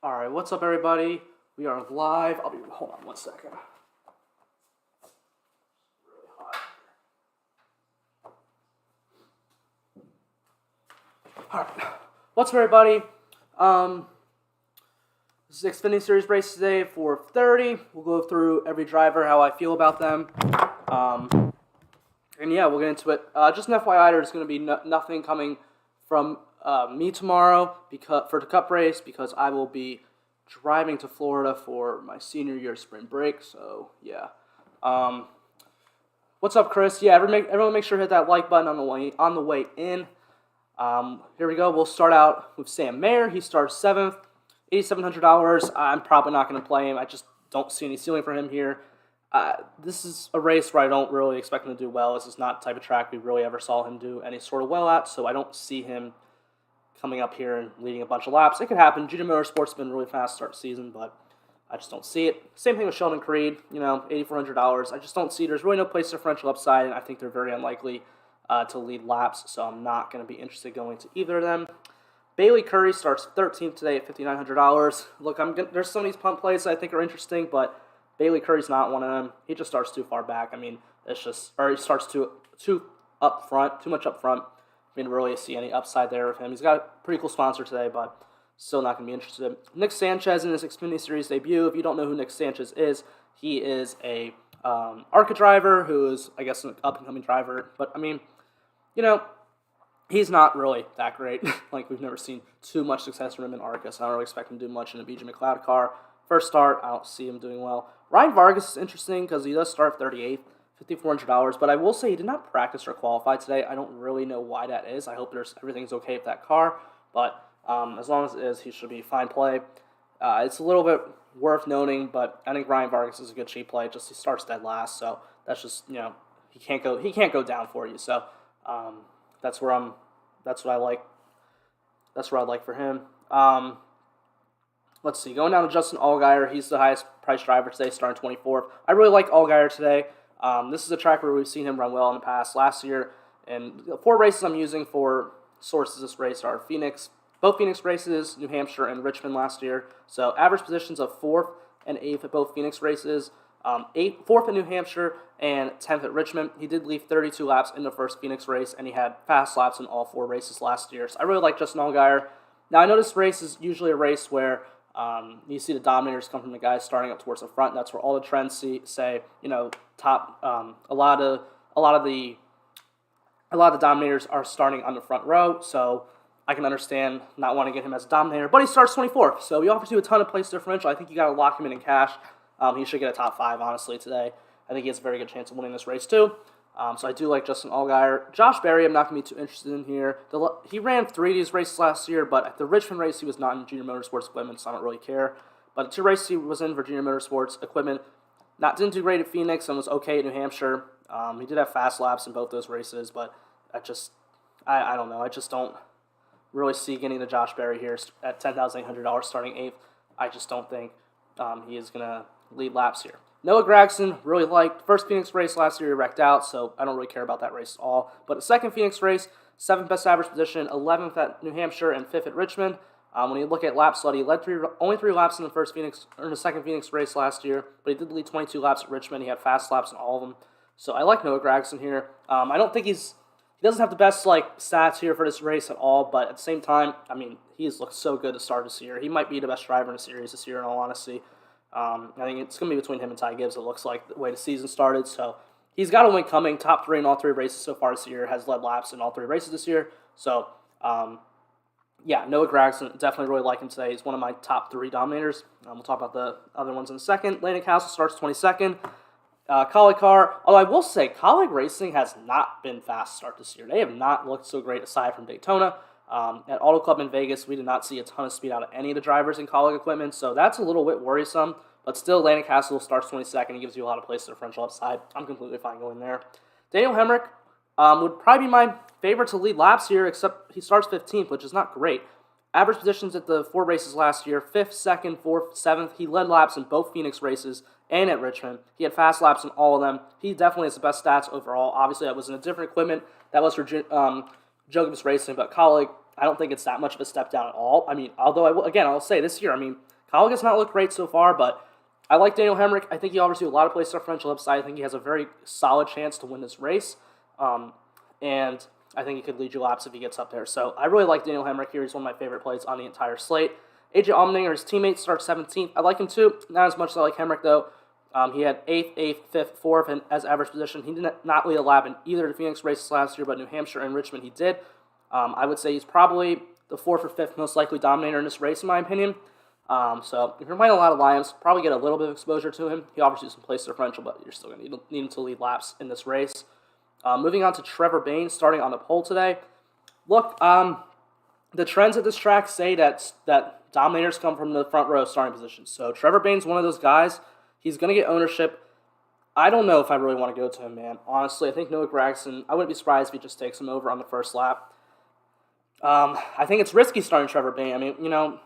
All right, what's up, everybody? We are live. Hold on one second. Really hot. All right, what's up, everybody? This is Xfinity Series race today for 30. We'll go through every driver, how I feel about them. And yeah, we'll get into it. Just an FYI, there's going to be nothing coming from me tomorrow for the Cup race because I will be driving to Florida for my senior year spring break. So yeah. What's up, Chris? Yeah, everyone make sure to hit that like button on the way in. Here we go. We'll start out with Sam Mayer. He starts 7th, $8,700. I'm probably not going to play him. I just don't see any ceiling for him here. This is a race where I don't really expect him to do well. This is not the type of track we really ever saw him do any sort of well at, so I don't see him coming up here and leading a bunch of laps. It could happen. Junior Motorsports has been really fast start season, but I just don't see it. Same thing with Sheldon Creed, $8,400. I just don't see there's really no place differential upside, and I think they're very unlikely to lead laps, so I'm not going to be interested going to either of them. Bailey Curry starts 13th today at $5,900. Look, there's some of these punt plays that I think are interesting, but Bailey Curry's not one of them. He just starts too far back. He starts too up front, too much up front. I didn't really see any upside there with him. He's got a pretty cool sponsor today, but still not going to be interested. Nick Sanchez in his Xfinity Series debut. If you don't know who Nick Sanchez is, he is a ARCA driver who is, I guess, an up-and-coming driver. But, he's not really that great. We've never seen too much success from him in ARCA, so I don't really expect him to do much in a BJ McLeod car. First start, I don't see him doing well. Ryan Vargas is interesting because he does start 38th, $5,400, but I will say he did not practice or qualify today. I don't really know why that is. I hope everything's okay with that car, but as long as it is, he should be fine play. It's a little bit worth noting, but I think Ryan Vargas is a good cheap play. Just he starts dead last, so that's just he can't go down for you. So that's what I like. That's what I like for him. Let's see. Going down to Justin Allgaier, he's the highest priced driver today, starting 24th. I really like Allgaier today. This is a track where we've seen him run well in the past. Last year, and the 4 races I'm using for sources this race are both Phoenix races, New Hampshire, and Richmond last year. So average positions of 4th and 8th at both Phoenix races, 4th at New Hampshire, and 10th at Richmond. He did leave 32 laps in the first Phoenix race, and he had fast laps in all 4 races last year. So I really like Justin Allgaier. Now, I know this race is usually a race where you see the dominators come from the guys starting up towards the front. That's where all the trends say, top. A lot of the dominators are starting on the front row. So I can understand not wanting to get him as a dominator, but he starts 24th. So he offers you a ton of place differential. I think you got to lock him in cash. He should get a top 5 honestly today. I think he has a very good chance of winning this race too. So I do like Justin Allgaier. Josh Berry, I'm not going to be too interested in here. He ran 3 of these races last year, but at the Richmond race, he was not in Junior Motorsports equipment, so I don't really care. But the 2 races he was in for Junior Motorsports equipment, didn't do great at Phoenix and was okay at New Hampshire. He did have fast laps in both those races, but I don't know. I just don't really see getting to Josh Berry here at $10,800 starting 8th. I just don't think he is going to lead laps here. Noah Gragson, really liked. First Phoenix race last year, he wrecked out, so I don't really care about that race at all. But the second Phoenix race, 7th best average position, 11th at New Hampshire, and 5th at Richmond. When you look at lap slot, he led only 3 laps in the second Phoenix race last year, but he did lead 22 laps at Richmond. He had fast laps in all of them. So I like Noah Gragson here. I don't think he doesn't have the best stats here for this race at all, but at the same time, he's looked so good to start this year. He might be the best driver in the series this year, in all honesty. I think it's going to be between him and Ty Gibbs, it looks like, the way the season started. So he's got a win coming. Top 3 in all 3 races so far this year. Has led laps in all 3 races this year. So, Noah Gragson, definitely really like him today. He's one of my top 3 dominators. We'll talk about the other ones in a second. Landon Castle starts 22nd. Colleague car, although I will say, Colleague Racing has not been fast to start this year. They have not looked so great aside from Daytona. At Auto Club in Vegas, we did not see a ton of speed out of any of the drivers in Colleague equipment, so that's a little bit worrisome. But still, Landon Castle starts 22nd. He gives you a lot of place differential upside. I'm completely fine going there. Daniel Hamrick would probably be my favorite to lead laps here, except he starts 15th, which is not great. Average positions at the 4 races last year, 5th, 2nd, 4th, 7th. He led laps in both Phoenix races and at Richmond. He had fast laps in all of them. He definitely has the best stats overall. Obviously, that was in a different equipment. That was for Joe Gibbs Racing, but Colleague, I don't think it's that much of a step down at all. I mean, although I'll say this year, I mean, Kyle has not looked great so far, but I like Daniel Hamrick. I think he offers you a lot of place differential upside. I think he has a very solid chance to win this race, and I think he could lead you laps if he gets up there. So I really like Daniel Hamrick here. He's one of my favorite plays on the entire slate. AJ Allmendinger, his teammate, starts 17th. I like him too. Not as much as I like Hamrick, though. He had 8th, 5th, 4th and as average position. He did not lead a lap in either of the Phoenix races last year, but New Hampshire and Richmond he did. I would say he's probably the 4th or 5th most likely dominator in this race, in my opinion. So if you're playing a lot of Lions, probably get a little bit of exposure to him. He offers you some place differential, but you're still going to need him to lead laps in this race. Moving on to Trevor Bain, starting on the pole today. Look, the trends at this track say that dominators come from the front row starting positions. So Trevor Bain's one of those guys. He's going to get ownership. I don't know if I really want to go to him, man. Honestly, I think Noah Gragson, I wouldn't be surprised if he just takes him over on the first lap. I think it's risky starting Trevor Bain. I mean, you know,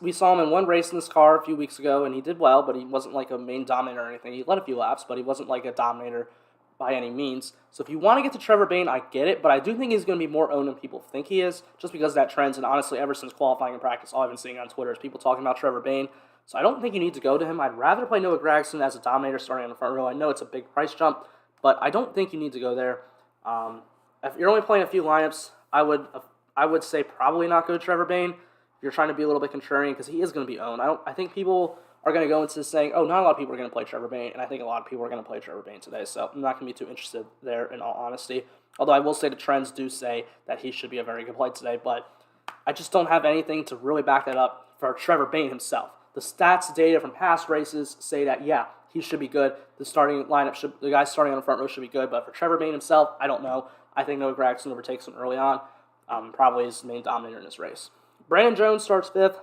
we saw him in one race in this car a few weeks ago, and he did well, but he wasn't like a main dominator or anything. He led a few laps, but he wasn't like a dominator by any means. So if you want to get to Trevor Bain, I get it, but I do think he's going to be more owned than people think he is, just because of that trends. And honestly, ever since qualifying and practice, all I've been seeing on Twitter is people talking about Trevor Bain. So I don't think you need to go to him. I'd rather play Noah Gragson as a dominator starting on the front row. I know it's a big price jump, but I don't think you need to go there. If you're only playing a few lineups, I would say probably not go to Trevor Bain. If you're trying to be a little bit contrarian, because he is going to be owned. I think people are going to go into this saying, oh, not a lot of people are going to play Trevor Bain, and I think a lot of people are going to play Trevor Bain today, so I'm not going to be too interested there in all honesty. Although I will say the trends do say that he should be a very good play today, but I just don't have anything to really back that up for Trevor Bain himself. The stats data from past races say that, yeah, he should be good. The starting lineup the guy starting on the front row should be good, but for Trevor Bain himself, I don't know. I think Noah Gragson overtakes him early on. Probably is the main dominator in this race. Brandon Jones starts 5th.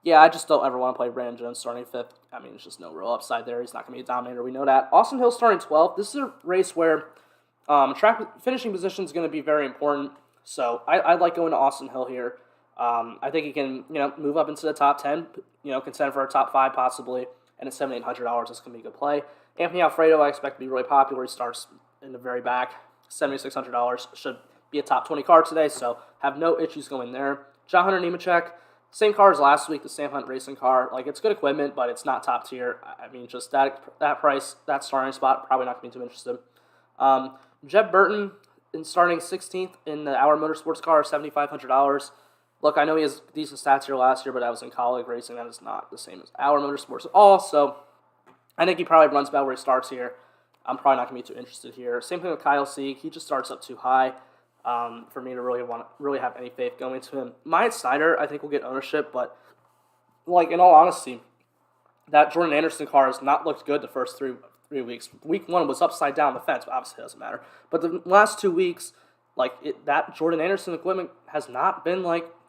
Yeah, I just don't ever want to play Brandon Jones starting 5th. I mean, there's just no real upside there. He's not going to be a dominator. We know that. Austin Hill starting 12th. This is a race where track finishing position is going to be very important. So I like going to Austin Hill here. I think he can, move up into the top 10, contend for a top 5 possibly, and at $7,800, this can be a good play. Anthony Alfredo, I expect to be really popular. He starts in the very back, $7,600, should be a top 20 car today, so have no issues going there. John Hunter Nemechek, same car as last week, the Sam Hunt racing car. Like, it's good equipment, but it's not top tier. I mean, just that price, that starting spot, probably not going to be too interested. Jeb Burton, starting 16th in the Hour Motorsports car, $7,500. Look, I know he has decent stats here last year, but I was in college racing. That is not the same as Hour Motorsports at all, so I think he probably runs about where he starts here. I'm probably not going to be too interested here. Same thing with Kyle Sieg. He just starts up too high for me to really have any faith going to him. Myatt Snyder, I think, will get ownership, but like, in all honesty, that Jordan Anderson car has not looked good the first three weeks. Week 1 was upside down the fence, but obviously it doesn't matter. But the last 2 weeks, that Jordan Anderson equipment has not been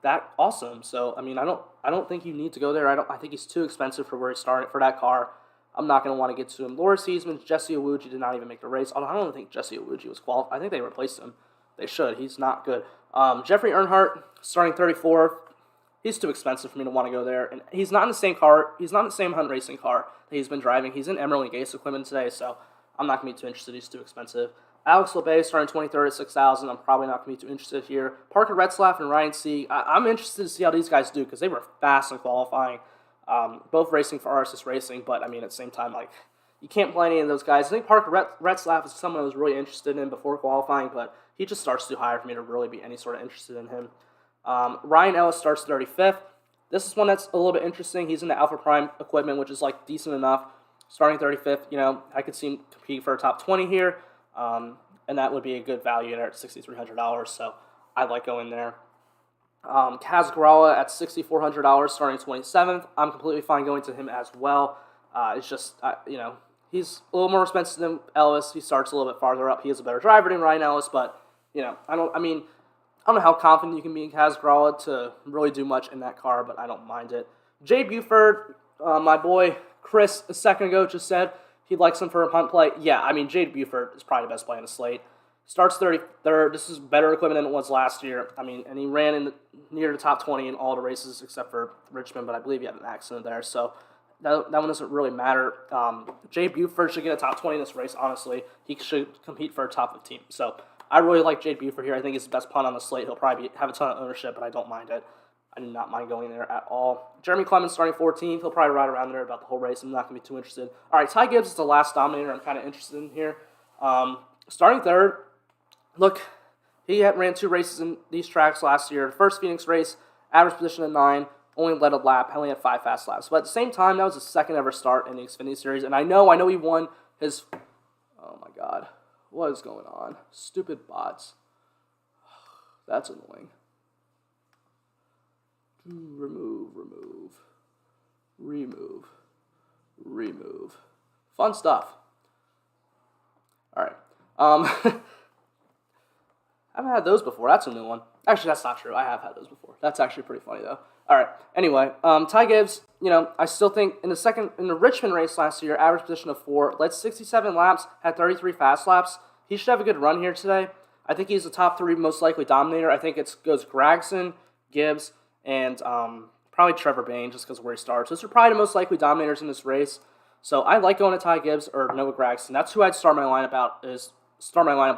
that awesome. So I mean, I don't think you need to go there. I think he's too expensive for where he's starting for that car. I'm not going to want to get to him. Laura Seasman, Jesse Owuji did not even make the race. Although I don't think Jesse Owuji was qualified. I think they replaced him. They should. He's not good. Jeffrey Earnhardt, starting 34th. He's too expensive for me to want to go there. And he's not in the same car. He's not in the same Hunt racing car that he's been driving. He's in Emerald and Gase equipment today, so I'm not going to be too interested. He's too expensive. Alex LeBay starting 23rd at $6,000. I'm probably not going to be too interested here. Parker Retzlaff and Ryan Sieg. I'm interested to see how these guys do because they were fast in qualifying. Both racing for RSS Racing, but I mean at the same time, you can't play any of those guys. I think Parker Retzlaff is someone I was really interested in before qualifying, but he just starts too high for me to really be any sort of interested in him. Ryan Ellis starts 35th. This is one that's a little bit interesting. He's in the Alpha Prime equipment, which is decent enough. Starting 35th, I could see him compete for a top 20 here, and that would be a good value there at $6,300. So I like going there. Kaz Grala at $6,400, starting 27th. I'm completely fine going to him as well. It's just, he's a little more expensive than Ellis. He starts a little bit farther up. He is a better driver than Ryan Ellis, but, I don't know how confident you can be in Kaz Grala to really do much in that car, but I don't mind it. Jay Buford, my boy Chris a second ago just said he likes him for a punt play. Yeah, Jay Buford is probably the best play in the slate. Starts 33rd. This is better equipment than it was last year. And he ran near the top 20 in all the races except for Richmond, but I believe he had an accident there, so that one doesn't really matter. Jay Buford should get a top 20 in this race, honestly. He should compete for a top 15. So I really like Jade Buford here. I think he's the best punt on the slate. He'll probably have a ton of ownership, but I don't mind it. I do not mind going there at all. Jeremy Clemens starting 14th. He'll probably ride around there about the whole race. I'm not going to be too interested. All right, Ty Gibbs is the last dominator I'm kind of interested in here. Starting third, look, he ran 2 races in these tracks last year. The first Phoenix race, average position of 9, only led a lap, only had 5 fast laps. But at the same time, that was his second ever start in the Xfinity Series. And I know he won his... Oh my God. What is going on? Stupid bots. That's annoying. Remove. Fun stuff. All right. I haven't had those before. That's a new one. Actually, that's not true. I have had those before. That's actually pretty funny, though. All right. Anyway, Ty Gibbs, I still think in the Richmond race last year, average position of 4, led 67 laps, had 33 fast laps. He should have a good run here today. I think he's the top 3 most likely dominator. I think it goes Gragson, Gibbs, and probably Trevor Bain, just because of where he starts. Those are probably the most likely dominators in this race. So I like going to Ty Gibbs or Noah Gragson. That's who I'd start my lineup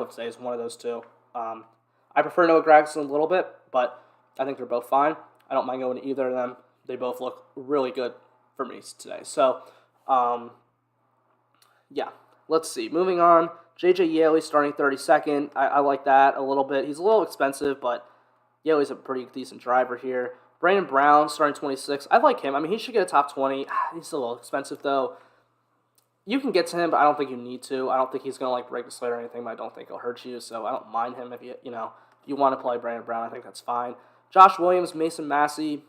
with today is one of those two. I prefer Noah Gragson a little bit, but I think they're both fine. I don't mind going to either of them. They both look really good for me today. So, yeah, let's see. Moving on, J.J. Yaley starting 32nd. I like that a little bit. He's a little expensive, but Yaley's a pretty decent driver here. Brandon Brown starting 26th. I like him. I mean, he should get a top 20. He's a little expensive, though. You can get to him, but I don't think you need to. I don't think he's going to break the slate or anything, but I don't think he'll hurt you. So I don't mind him if you want to play Brandon Brown. I think that's fine. Josh Williams, Mason Massey.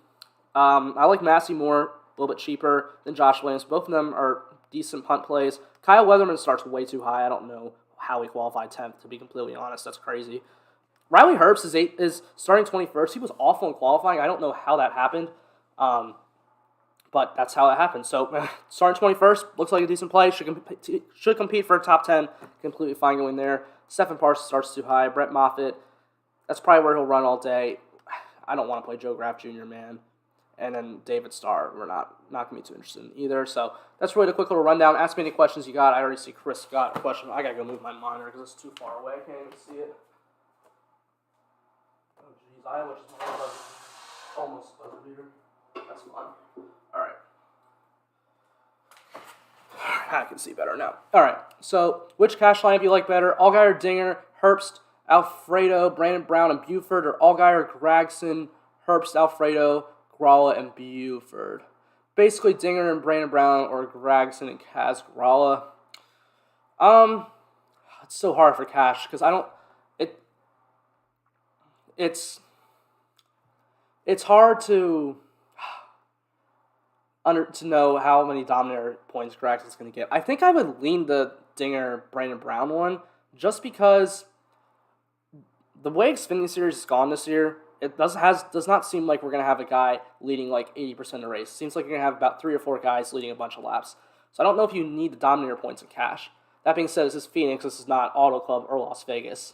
I like Massey more, a little bit cheaper than Josh Williams. Both of them are decent punt plays. Kyle Weatherman starts way too high. I don't know how he qualified 10th, to be completely honest. That's crazy. Riley Herbst is starting 21st. He was awful in qualifying. I don't know how that happened. But that's how it happened. So, starting 21st, looks like a decent play. Should compete for a top 10. Completely fine going there. Stephen Parsons starts too high. Brett Moffitt, that's probably where he'll run all day. I don't want to play Joe Graff Jr., man. And then David Starr, we're not going to be too interested in either. So, that's really the quick little rundown. Ask me any questions you got. I already see Chris got a question. I got to go move my monitor because it's too far away. I can't even see it. Oh, jeez. I wish my almost buzzer beater. That's fun. All right. I can see better now. All right. So, which cash lineup you like better? Allgaier, Dinger, Herbst, Alfredo, Brandon Brown, and Buford, or Allgaier, Gragson, Herbst, Alfredo, Gralla, and Buford? Basically, Dinger and Brandon Brown, or Gragson and Kaz Gralla. It's so hard for cash because I don't. It's hard to know how many dominator points Gragson's going to get. I think I would lean the Dinger Brandon Brown one just because the way Xfinity Series is gone this year, it does not seem like we're going to have a guy leading 80% of the race. It seems like you're going to have about 3 or 4 guys leading a bunch of laps. So I don't know if you need the dominator points in cash. That being said, this is Phoenix. This is not Auto Club or Las Vegas.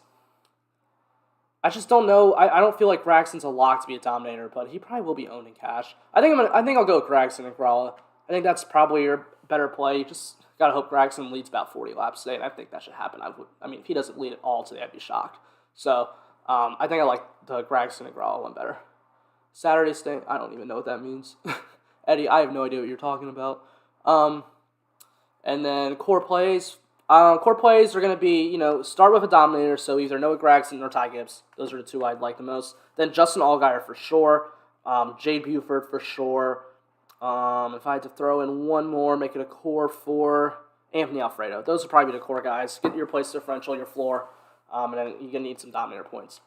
I just don't know. I don't feel like Gragson's a lock to be a dominator, but he probably will be owned in cash. I think I'll go with Gragson and Gralla. I think that's probably your better play. You just gotta hope Gragson leads about 40 laps today, and I think that should happen. If he doesn't lead at all today, I'd be shocked. So I think I like the Gragson and Gralla one better. Saturday stay. I don't even know what that means. Eddie, I have no idea what you're talking about. And then core plays. Core plays are going to be, start with a dominator, so either Noah Gragson or Ty Gibbs. Those are the two I'd like the most. Then Justin Allgaier for sure. Jade Buford for sure. If I had to throw in one more, make it a core for Anthony Alfredo. Those would probably be the core guys. Get your place differential, your floor, and then you're going to need some dominator points.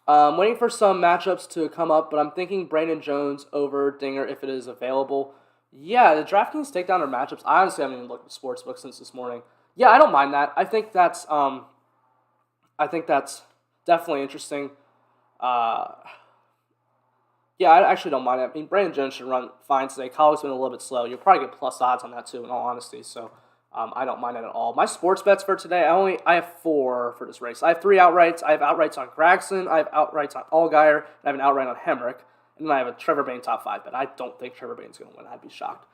Waiting for some matchups to come up, but I'm thinking Brandon Jones over Dinger if it is available. Yeah, the DraftKings take down their matchups. I honestly haven't even looked at the sportsbook since this morning. Yeah, I don't mind that. I think that's definitely interesting. Yeah, I actually don't mind it. I mean, Brandon Jones should run fine today. College's been a little bit slow. You'll probably get plus odds on that too, in all honesty. So I don't mind that at all. My sports bets for today, I have 4 for this race. I have 3 outrights. I have outrights on Gragson. I have outrights on Allgaier. And I have an outright on Hamrick. And then I have a Trevor Bain top 5 bet. I don't think Trevor Bain's going to win. I'd be shocked.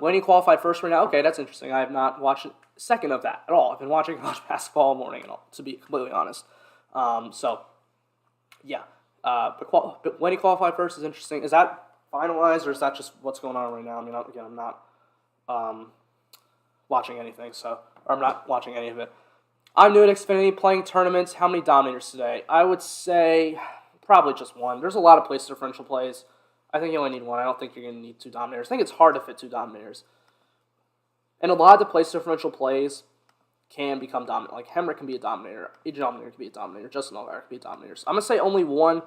When he qualified first right now, okay, that's interesting. I have not watched a second of that at all. I've been watching college basketball all morning, to be completely honest. So, yeah. But when he qualified first is interesting. Is that finalized, or is that just what's going on right now? I mean, again, I'm not watching anything, or I'm not watching any of it. I'm new at Xfinity, playing tournaments. How many Dominators today? I would say probably just one. There's a lot of place differential plays. I think you only need one. I don't think you're going to need 2 Dominators. I think it's hard to fit 2 Dominators. And a lot of the place differential plays can become dominant. Like Hamrick can be a Dominator. AJ Dominator can be a Dominator. Justin Allgaier can be a Dominator. So I'm going to say only one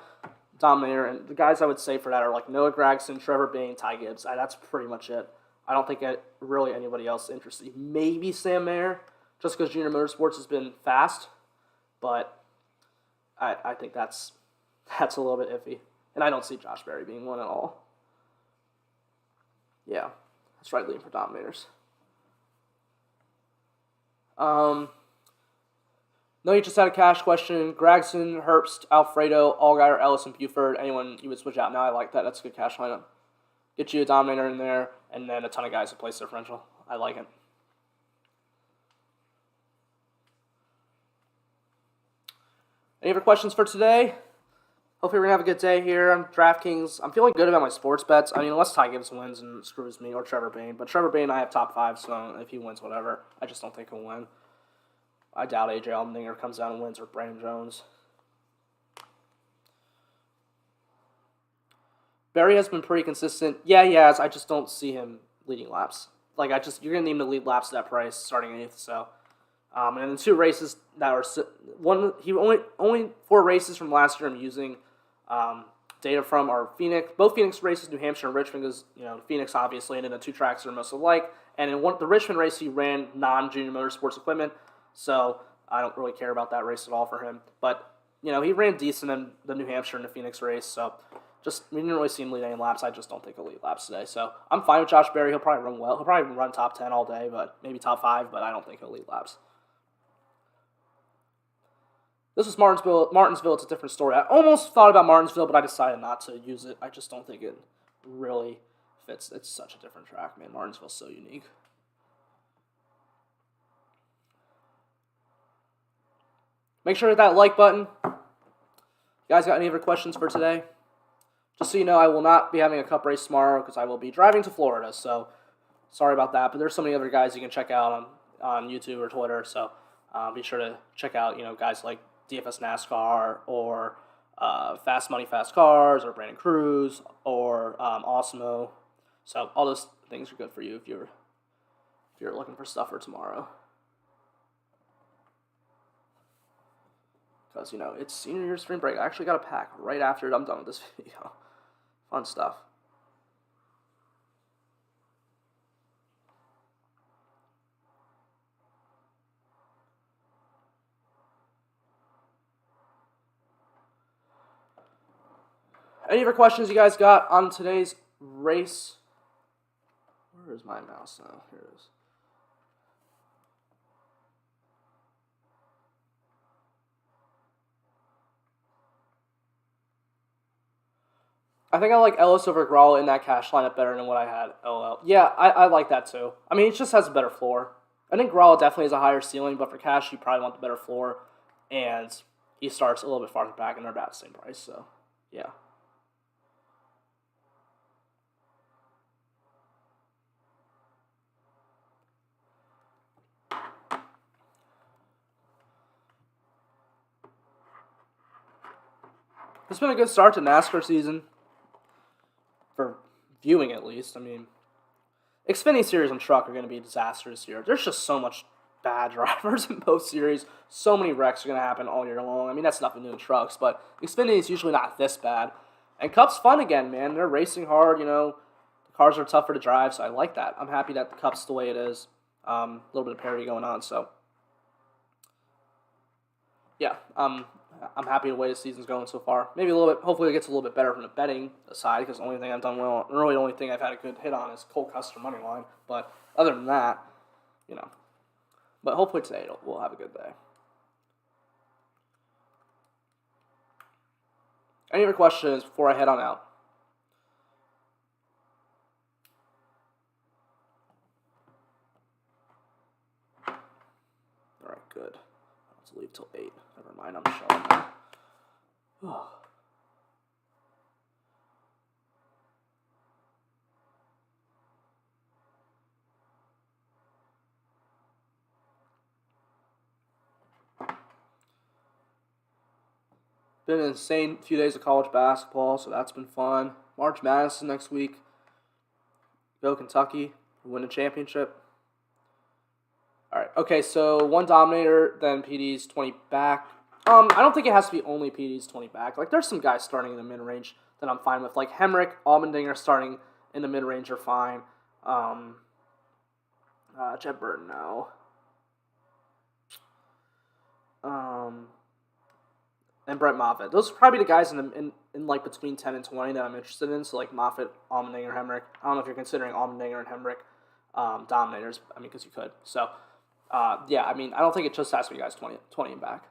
Dominator. And the guys I would say for that are like Noah Gragson, Trevor Bain, Ty Gibbs. That's pretty much it. I don't think really anybody else is interested. Maybe Sam Mayer, just because Junior Motorsports has been fast. But I think that's a little bit iffy. And I don't see Josh Berry being one at all. Yeah, that's right, leading for Dominators. No, you just had a cash question. Gragson, Herbst, Alfredo, Allgaier, Ellis, and Buford. Anyone you would switch out now? I like that. That's a good cash lineup. Get you a Dominator in there, and then a ton of guys who place differential. I like it. Any other questions for today? Hopefully we're going to have a good day here on DraftKings. I'm feeling good about my sports bets. I mean, unless Ty Gibbs wins and screws me, or Trevor Bain. But Trevor Bain, I have top 5, so if he wins, whatever. I just don't think he'll win. I doubt AJ Allmendinger comes down and wins, or Brandon Jones. Berry has been pretty consistent. Yeah, he has. I just don't see him leading laps. Like, you're going to need him to lead laps at that price, starting 8th, so... and then 2 races that were only 4 races from last year I'm using data from are both Phoenix races, New Hampshire and Richmond, because Phoenix obviously, and then the 2 tracks are most alike. And in the Richmond race, he ran non-Junior Motorsports equipment, so I don't really care about that race at all for him. But he ran decent in the New Hampshire and the Phoenix race, so we didn't really see him lead any laps. I just don't think he'll lead laps today. So I'm fine with Josh Berry. He'll probably run well. He'll probably run top 10 all day, but maybe top 5. But I don't think he'll lead laps. This was Martinsville. Martinsville, it's a different story. I almost thought about Martinsville, but I decided not to use it. I just don't think it really fits. It's such a different track, man. Martinsville's so unique. Make sure to hit that like button. You guys got any other questions for today? Just so you know, I will not be having a cup race tomorrow because I will be driving to Florida. So sorry about that. But there's so many other guys you can check out on YouTube or Twitter. So be sure to check out guys like DFS NASCAR or Fast Money Fast Cars or Brandon Cruz or Osmo. So all those things are good for you if you're looking for stuff for tomorrow. Because it's senior year spring break. I actually got a pack right after I'm done with this video. Fun stuff. Any other questions you guys got on today's race? Where is my mouse now? Here it is. I think I like Ellis over Grawl in that cash lineup better than what I had LL. Yeah, I like that too. I mean, it just has a better floor. I think Grawl definitely has a higher ceiling, but for cash, you probably want the better floor. And he starts a little bit farther back, and they're about the same price, so yeah. It's been a good start to NASCAR season. For viewing, at least. I mean, Xfinity Series and Truck are going to be disastrous here. There's just so much bad drivers in both series. So many wrecks are going to happen all year long. I mean, that's nothing new in trucks, but Xfinity is usually not this bad. And Cup's fun again, man. They're racing hard, The cars are tougher to drive, so I like that. I'm happy that the Cup's the way it is. A little bit of parity going on, so. Yeah, I'm happy the way the season's going so far. Maybe a little bit. Hopefully, it gets a little bit better from the betting side because the only thing I've done well, really the only thing I've had a good hit on is Cole Custer money line. But other than that, But hopefully today we'll have a good day. Any other questions before I head on out? All right, good. Let's leave till 8. Never mind. I'm showing now. Been an insane few days of college basketball, so that's been fun. March Madness next week. Go Kentucky, win a championship. All right, okay, so one Dominator, then PD's 20 back. I don't think it has to be only PD's 20 back. Like, there's some guys starting in the mid-range that I'm fine with. Like, Hamrick, Allmendinger starting in the mid-range are fine. Jeb Burton now. And Brett Moffitt. Those are probably the guys in like between 10 and 20 that I'm interested in. So like Moffitt, Allmendinger, Hamrick. I don't know if you're considering Allmendinger and Hamrick dominators. I mean, because you could. So yeah, I mean, I don't think it just has to be guys 20 and back.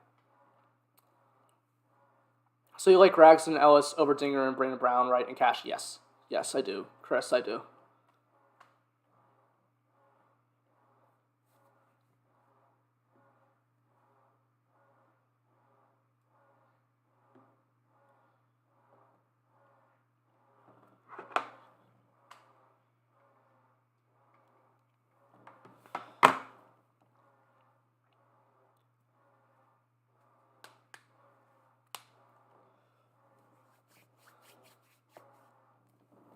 So you like Gregson, Ellis, over Dinger, and Brandon Brown, right? And Cash? Yes. Yes, I do. Chris, I do.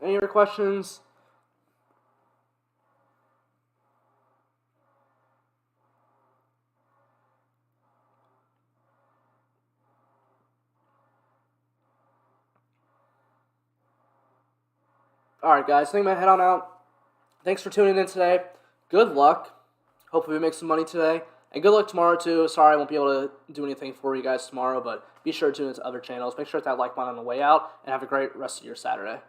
Any other questions? All right, guys. I think I'm going to head on out. Thanks for tuning in today. Good luck. Hopefully we make some money today. And good luck tomorrow, too. Sorry I won't be able to do anything for you guys tomorrow, but be sure to tune into other channels. Make sure to hit that like button on the way out, and have a great rest of your Saturday.